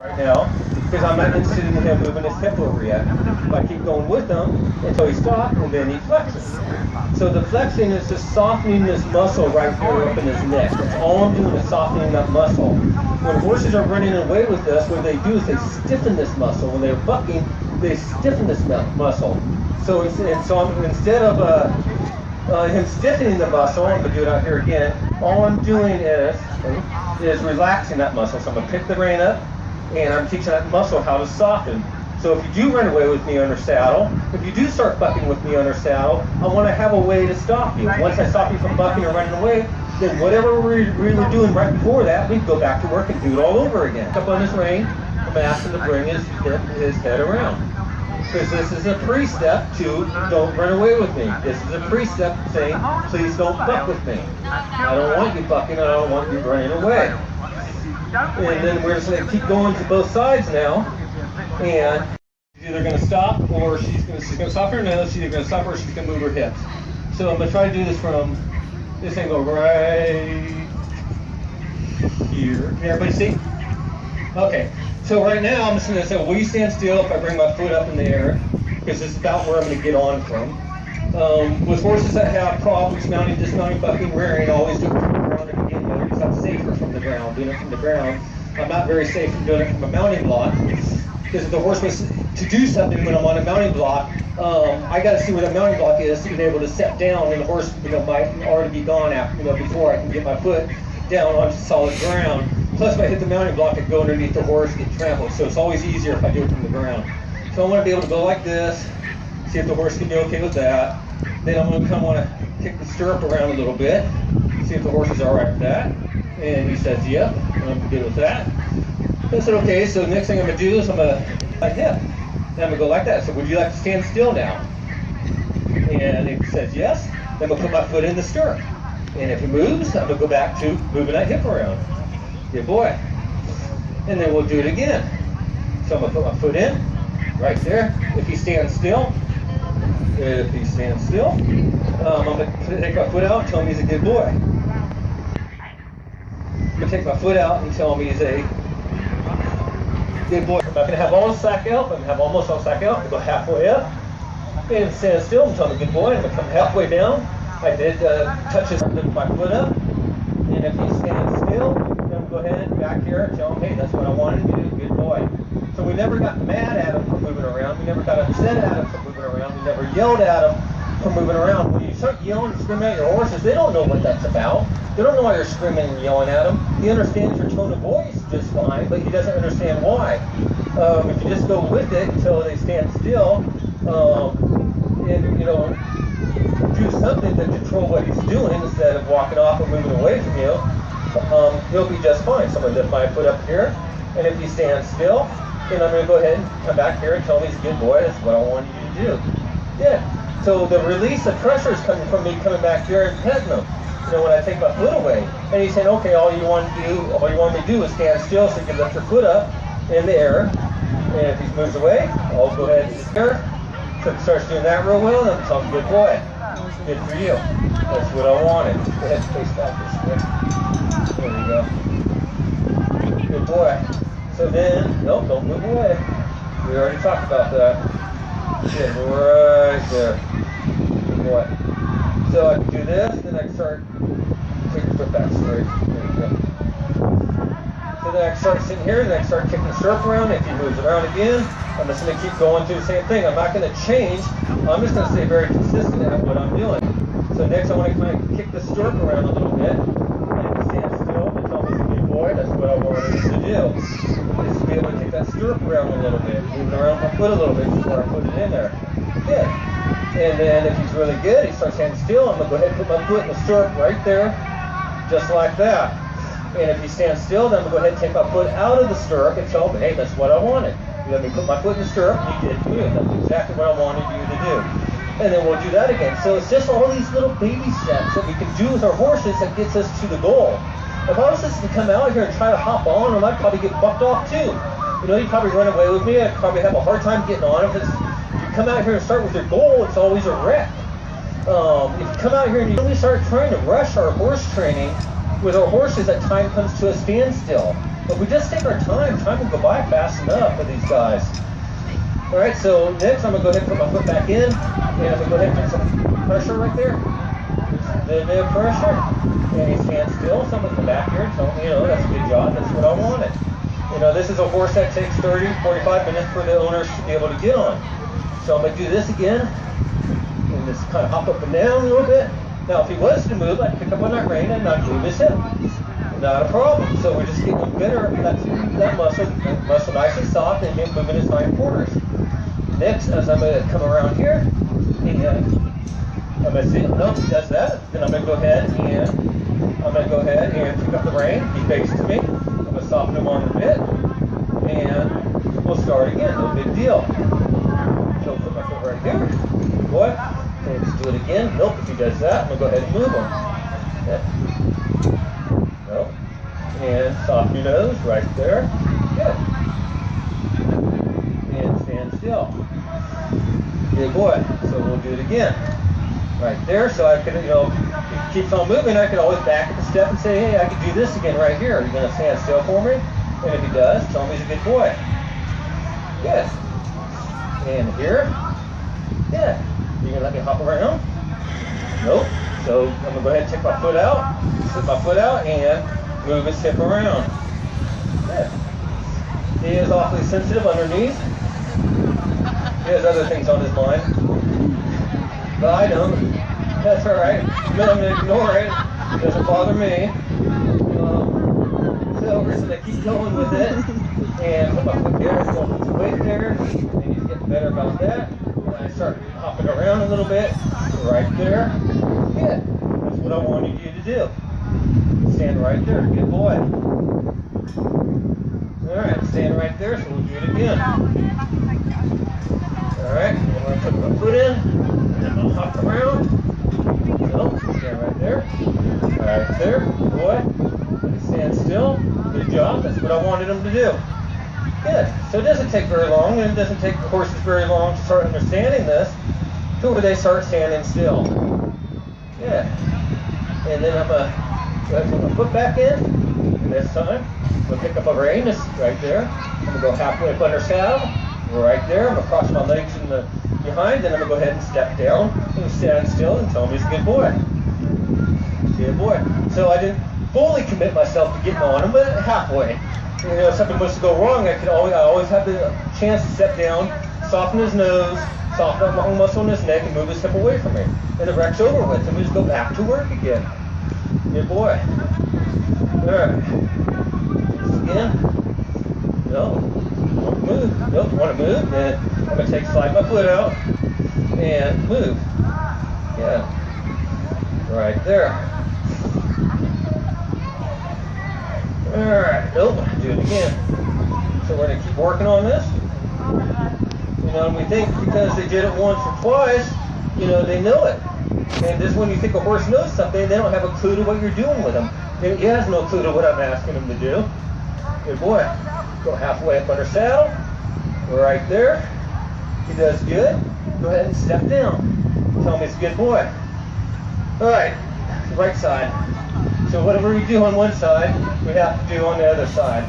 right now because I'm not interested in him moving his hip over yet. If I keep going with him until he stops, and then he flexes. So the flexing is just softening this muscle right here up in his neck. That's all I'm doing is softening that muscle. When horses are running away with us, what they do is they stiffen this muscle. When they're bucking, they stiffen this muscle. So instead of him stiffening the muscle, I'm going to do it out here again, all I'm doing is relaxing that muscle. So I'm going to pick the rein up, and I'm teaching that muscle how to soften. So if you do run away with me under saddle, if you do start bucking with me under saddle, I want to have a way to stop you. Once I stop you from bucking or running away, then whatever we were doing right before that, we go back to work and do it all over again. Up on his rein, I'm asking to bring his head around. Because this is a pre-step to don't run away with me. This is a pre-step saying, please don't buck with me. I don't want you bucking, I don't want you running away. And then we're just going to keep going to both sides now. And she's either going to stop or she's going to stop her nose, she's either going to stop or she's going to move her hips. So I'm going to try to do this from this angle right here. Can everybody see? Okay. So right now I'm just going to say, will you stand still if I bring my foot up in the air? Because this is about where I'm going to get on from. With horses that have problems mounting, dismounting, bucking, rearing, always do it from the ground to begin with. Because I'm safer from the ground, doing it from the ground. I'm not very safe from doing it from a mounting block. Because if the horse was to do something when I'm on a mounting block, I got to see where the mounting block is to be able to set down, and the horse, might already be gone after, before I can get my foot down onto solid ground. Plus, if I hit the mounting block, I go underneath the horse, get trampled. So it's always easier if I do it from the ground. So I want to be able to go like this, see if the horse can be okay with that. Then I'm going to want to kick the stirrup around a little bit, see if the horse is all right with that. And he says, yep, I'm good with that. I said, okay, so the next thing I'm going to do is I'm going to like hip. And I'm going to go like that. So would you like to stand still now? And if he says yes, then I'm going to put my foot in the stirrup. And if he moves, I'm going to go back to moving that hip around. Good boy. And then we'll do it again. So I'm going to put my foot in, right there. If he stands still, I'm going to take my foot out and tell him he's a good boy. I'm going to take my foot out and tell him he's a good boy. I'm not going to have all slack out, I'm going to have almost all slack out. I'm going to go halfway up and stand still and tell him a good boy. I'm going to come halfway down. I did touch his my foot up. And if he stands still, then go ahead and back here and tell him, hey, that's what I wanted to do, good boy. So we never got mad at him for moving around. We never got upset at him for moving around. We never yelled at him for moving around. When you start yelling and screaming at your horses, they don't know what that's about. They don't know why you're screaming and yelling at him. He understands your tone of voice just fine, but he doesn't understand why. If you just go with it until they stand still, and do something to control what he's doing instead of walking off and moving away from you, he'll be just fine. So I'm going to lift my foot up here, and if he stands still, then I'm going to go ahead and come back here and tell him he's a good boy. That's what I wanted you to do. Yeah. So the release of pressure is coming from me coming back here and petting him. When I take my foot away, and he's saying, okay, all you want me to do is stand still so you can lift your foot up in the air. And if he moves away, I'll go ahead and there. So he starts doing that real well, and I'm good boy. Good for you. That's what I wanted. Go ahead and face back this way. There you go. Good boy. So then, nope, don't move away. We already talked about that. Good, right there. Good boy. So I can do this, then I can start taking the foot back straight. There you go. So then I can start sitting here, then I can start kicking the stirrup around. If he moves around again, I'm just going to keep going through the same thing. I'm not going to change. I'm just going to stay very consistent at what I'm doing. So next I want to kind of kick the stirrup around a little bit. And stand still and tell me he's a good boy. That's what I wanted him to do. Is to be able to kick that stirrup around a little bit. Moving around my foot a little bit before I put it in there. Good. And then if he's really good, he starts standing still. I'm going to go ahead and put my foot in the stirrup right there. Just like that. And if he stands still, then I'm going to go ahead and take my foot out of the stirrup and tell him, hey, that's what I wanted. You let me put my foot in the stirrup, and you did move. That's exactly what I wanted you to do. And then we'll do that again. So it's just all these little baby steps that we can do with our horses that gets us to the goal. If I was just to come out here and try to hop on him, I'd probably get bucked off too. You'd probably run away with me. I'd probably have a hard time getting on him. If you come out here and start with your goal, it's always a wreck. If you come out here and you really start trying to rush our horse training, with our horses, that time comes to a standstill. But if we just take our time will go by fast enough with these guys. All right, so next I'm gonna go ahead and put my foot back in, and I'm gonna go ahead and put some pressure right there. Just a bit of pressure, and he stands still. So I'm gonna come back here and tell him, that's a good job. That's what I wanted. This is a horse that takes 30, 45 minutes for the owners to be able to get on. So I'm gonna do this again, and just kind of hop up and down a little bit. Now, if he was to move, I'd pick up on that rein and not move his hip. Not a problem. So we're just getting better that muscle nice and soft, and him moving his hindquarters. Next, as I'm going to come around here, and I'm going to see, no, he does that. Then I'm going to go ahead and pick up the rein. He faces to me. I'm going to soften him on the bit, and we'll start again. No big deal. So put my foot right here. Good boy. And just do it again. Nope, if he does that, I'm going to go ahead and move him. Okay. Nope. And soften your nose right there. Good. And stand still. Good boy. So we'll do it again. Right there. So I can, if he keeps on moving, I can always back up a step and say, hey, I can do this again right here. Are you going to stand still for me? And if he does, tell him he's a good boy. Good. And here. Good. You going to let me hop around? Nope. So I'm going to go ahead and take my foot out, slip my foot out, and move his hip around. Good. He is awfully sensitive underneath. He has other things on his mind. But I don't. That's alright. I'm going to ignore it. It doesn't bother me. So we're just going to keep going with it. And put my foot there, so put some weight there. And he's getting better about that. And I start hopping around a little bit. Right there. Good. That's what I wanted you to do. Stand right there. Good boy. Alright, stand right there, so we'll do it again. Alright, I'm going to put my foot in, and then I'll hop around. So, stand right there. Right there. Good boy. Stand still. Good job. That's what I wanted him to do. Good. So it doesn't take very long, and it doesn't take horses very long to start understanding this until they start standing still. Good. And then I'm going to put my foot back in, and this time I'm going to pick up a rein, just right there. I'm going to go halfway up under saddle, right there. I'm going to cross my legs in the behind, then I'm going to go ahead and step down and stand still and tell him he's a good boy. Good boy. So I didn't fully commit myself to getting on him, but halfway. If something was to go wrong, I always have the chance to step down, soften his nose, soften up the long muscle in his neck, and move his hip away from me. And the wreck's over with, and we just go back to work again. Good boy. Alright. Again. No. Don't move. Nope. Want to move? Then I'm going to slide my foot out and move. Yeah. Right there. Alright. Nope. Do it again. So we're going to keep working on this. And we think because they did it once or twice, they know it. And just when you think a horse knows something, they don't have a clue to what you're doing with him. He has no clue to what I'm asking him to do. Good boy. Go halfway up under saddle. Right there. He does good. Go ahead and step down. Tell him he's a good boy. Alright, the right side. So whatever we do on one side, we have to do on the other side.